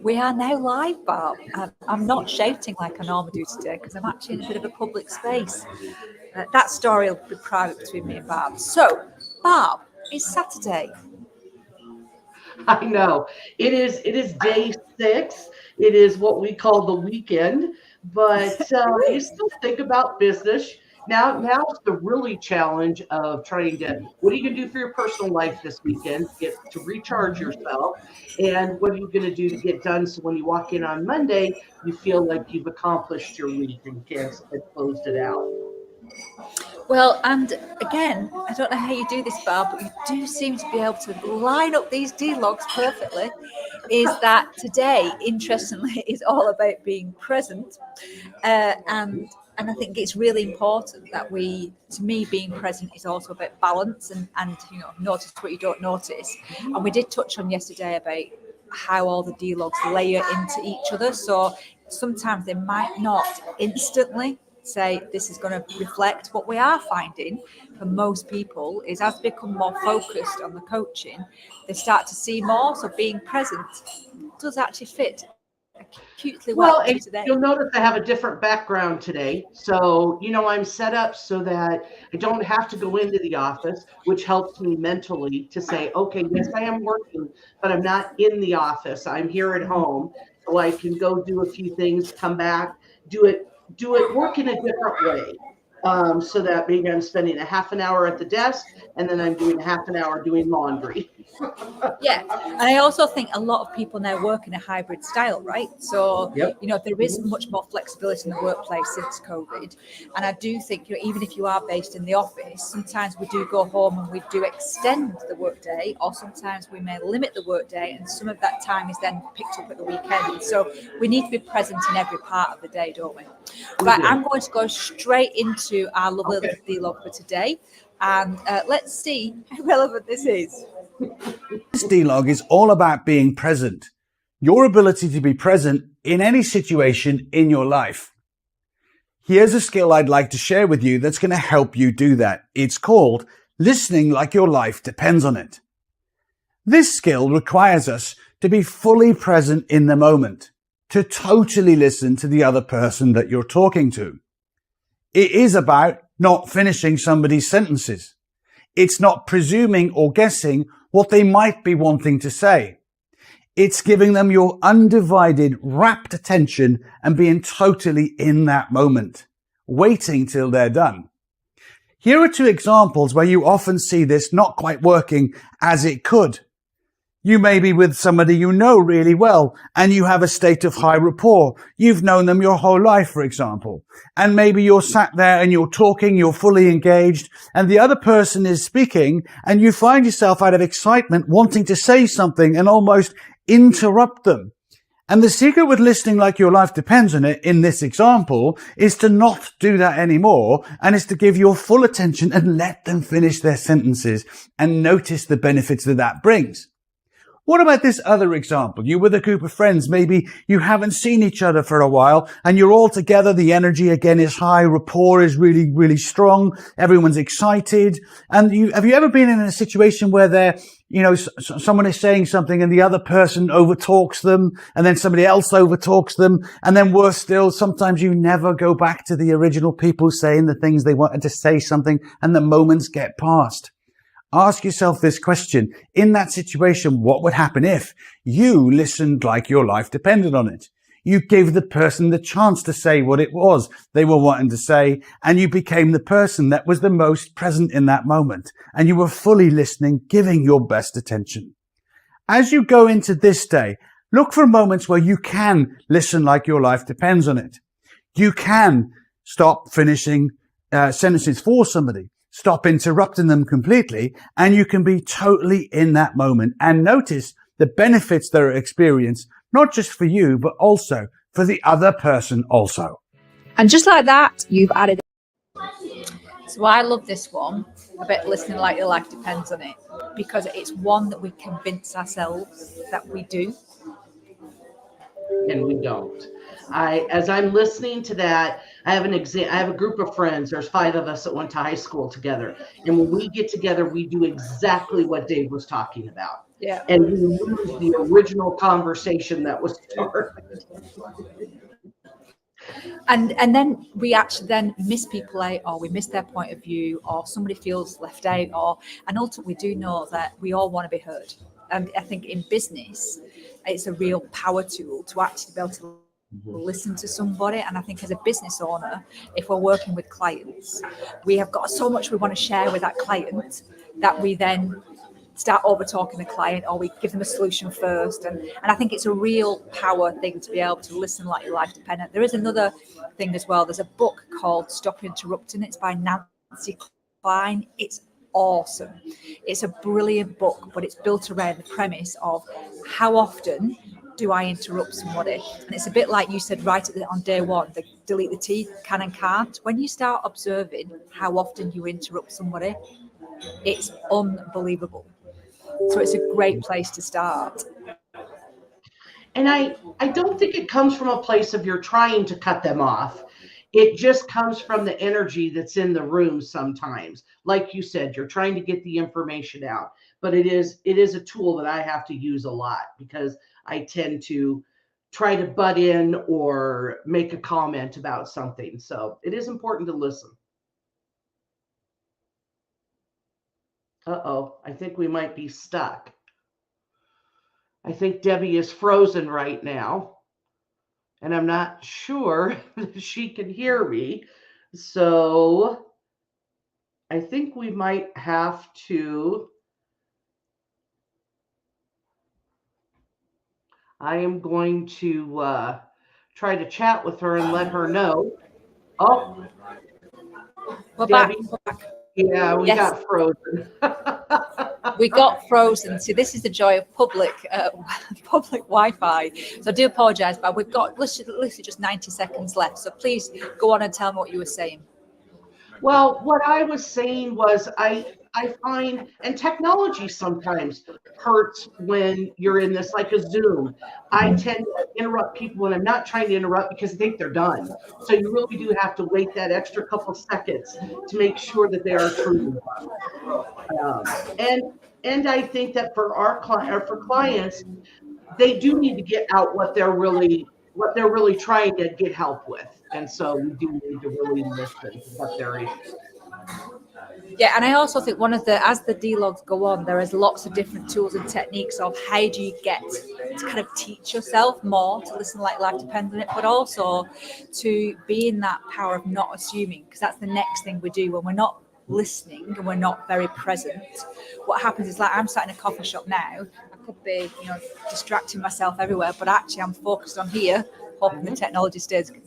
We are now live, Barb. I'm not shouting like I normally do today because I'm actually in a bit of a public space. That story will be private between me and Barb. So, Barb, it's Saturday. I know. It is day 6. It is what we call the weekend, but you still think about business. Now's the really challenge of trying to, what are you going to do for your personal life this weekend? Get to recharge yourself. And what are you going to do to get done so when you walk in on Monday, you feel like you've accomplished your week and closed it out? Well, and again, I don't know how you do this, Barb, but you do seem to be able to line up these D-logs perfectly. Is that today, interestingly, is all about being present, and I think it's really important that to me, being present is also about balance and notice what you don't notice. And we did touch on yesterday about how all the D-logs layer into each other. So sometimes they might not instantly say this is going to reflect. What we are finding for most people is as they become more focused on the coaching, they start to see more. So being present does actually fit acutely well And today. you'll notice I have a different background today. So, I'm set up so that I don't have to go into the office, which helps me mentally to say, okay, yes, I am working, but I'm not in the office. I'm here at home. So I can go do a few things, come back, do it, work in a different way. So that maybe I'm spending a half an hour at the desk and then I'm doing a half an hour doing laundry. Yeah, and I also think a lot of people now work in a hybrid style, right? So, Yep. There is much more flexibility in the workplace since COVID. And I do think, even if you are based in the office, sometimes we do go home and we do extend the workday, or sometimes we may limit the workday, and some of that time is then picked up at the weekend. So we need to be present in every part of the day, don't we? Right, I'm going to go straight into our lovely little D-log for today. And let's see how relevant this is. This D-log is all about being present. Your ability to be present in any situation in your life. Here's a skill I'd like to share with you that's going to help you do that. It's called listening like your life depends on it. This skill requires us to be fully present in the moment, to totally listen to the other person that you're talking to. It is about not finishing somebody's sentences. It's not presuming or guessing what they might be wanting to say. It's giving them your undivided, rapt attention and being totally in that moment, waiting till they're done. Here are 2 examples where you often see this not quite working as it could. You may be with somebody you know really well and you have a state of high rapport. You've known them your whole life, for example. And maybe you're sat there and you're talking, you're fully engaged, and the other person is speaking, and you find yourself out of excitement wanting to say something and almost interrupt them. And the secret with listening like your life depends on it in this example is to not do that anymore, and is to give your full attention and let them finish their sentences and notice the benefits that brings. What about this other example? You're with a group of friends. Maybe you haven't seen each other for a while and you're all together. The energy again is high. Rapport is really, really strong. Everyone's excited. And have you ever been in a situation where someone is saying something and the other person overtalks them, and then somebody else overtalks them, and then worse still, sometimes you never go back to the original people saying the things they wanted to say something, and the moments get past. Ask yourself this question. In that situation, what would happen if you listened like your life depended on it? You gave the person the chance to say what it was they were wanting to say, and you became the person that was the most present in that moment, and you were fully listening, giving your best attention. As you go into this day, look for moments where you can listen like your life depends on it. You can stop finishing sentences for somebody. Stop interrupting them completely, and you can be totally in that moment and notice the benefits that are experienced, not just for you, but also for the other person also. And just like that, you've added. So I love this one about listening like your life depends on it, because it's one that we convince ourselves that we do. And we don't. As I'm listening to that, I have a group of friends. There's 5 of us that went to high school together. And when we get together, we do exactly what Dave was talking about. Yeah. and we lose the original conversation that was started. And then we actually then miss people out, or we miss their point of view, or somebody feels left out, and ultimately we do know that we all want to be heard. And I think in business, it's a real power tool to actually be able to listen to somebody. And I think as a business owner, if we're working with clients, we have got so much we want to share with that client that we then start over talking the client, or we give them a solution first. And I think it's a real power thing to be able to listen like your life dependent. There is another thing as well. There's a book called Stop Interrupting. It's by Nancy Klein. It's awesome. It's a brilliant book, but it's built around the premise of how often do I interrupt somebody? And it's a bit like you said right on day one, the delete the T, can and can't. When you start observing how often you interrupt somebody, it's unbelievable. So it's a great place to start. And I don't think it comes from a place of you're trying to cut them off. It just comes from the energy that's in the room sometimes. Like you said, you're trying to get the information out. But it is a tool that I have to use a lot because I tend to try to butt in or make a comment about something. So it is important to listen. Uh-oh, I think we might be stuck. I think Debbie is frozen right now, and I'm not sure if she can hear me. So I think we might have to. I am going to try to chat with her and let her know. Oh, We're Debbie. back. Yeah, we Yes. got frozen. We got frozen. See, this is the joy of public Wi-Fi. So I do apologise, but we've got literally just 90 seconds left. So please go on and tell me what you were saying. Well, what I was saying was I find, and technology sometimes hurts when you're in this, like a Zoom. I tend to interrupt people when I'm not trying to interrupt because I think they're done. So you really do have to wait that extra couple seconds to make sure that they are truly done. And I think that for our client or for clients, they do need to get out what they're really trying to get help with. And so we do need to really listen to what their issue is. Yeah, and I also think as the D-logs go on, there is lots of different tools and techniques of how do you get to kind of teach yourself more to listen like life depends on it, but also to be in that power of not assuming, because that's the next thing we do when we're not listening and we're not very present. What happens is, like, I'm sat in a coffee shop now. I could be, distracting myself everywhere, but actually I'm focused on here, hoping the technology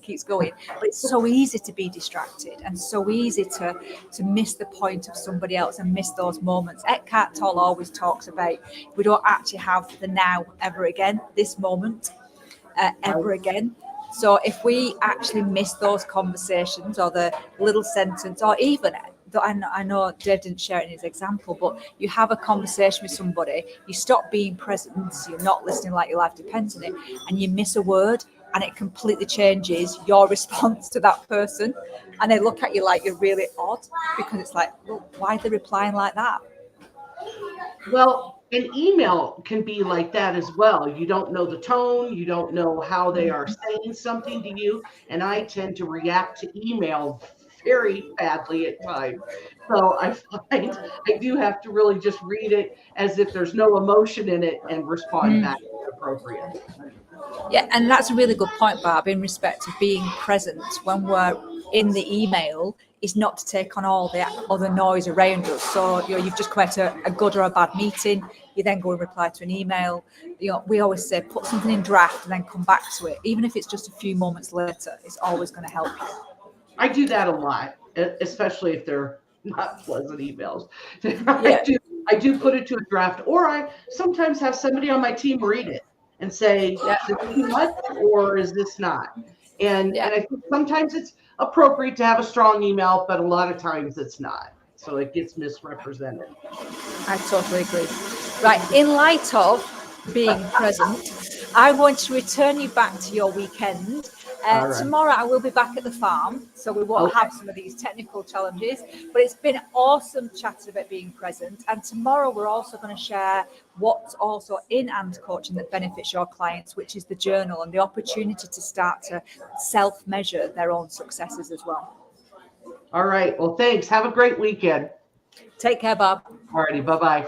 keeps going. But it's so easy to be distracted and so easy to miss the point of somebody else and miss those moments. Eckhart Tolle always talks about we don't actually have the now ever again, this moment ever again. So if we actually miss those conversations or the little sentence, or even, I know Dave didn't share it in his example, but you have a conversation with somebody, you stop being present, so you're not listening like your life depends on it, and you miss a word, and it completely changes your response to that person. And they look at you like you're really odd, because it's like, well, why are they replying like that? Well, an email can be like that as well. You don't know the tone, you don't know how they are saying something to you. And I tend to react to email very badly at times. So I find I do have to really just read it as if there's no emotion in it and respond back appropriately. Yeah, and that's a really good point, Barb, in respect of being present when we're in the email is not to take on all the other noise around us. So, you've just come out a good or a bad meeting, you then go and reply to an email. We always say put something in draft and then come back to it. Even if it's just a few moments later, it's always going to help you. I do that a lot, especially if they're not pleasant emails. Yeah. I do put it to a draft, or I sometimes have somebody on my team read it and say, is this too much or is this not? And I think sometimes it's appropriate to have a strong email, but a lot of times it's not. So it gets misrepresented. I totally agree. Right, in light of being present, I want to return you back to your weekend All right. Tomorrow I will be back at the farm, so we won't Okay. have some of these technical challenges, but it's been awesome chatting about being present. And tomorrow we're also going to share what's also in and.coaching that benefits your clients, which is the journal and the opportunity to start to self-measure their own successes as well. All right. Well, thanks. Have a great weekend. Take care, Barb. All righty. Bye-bye.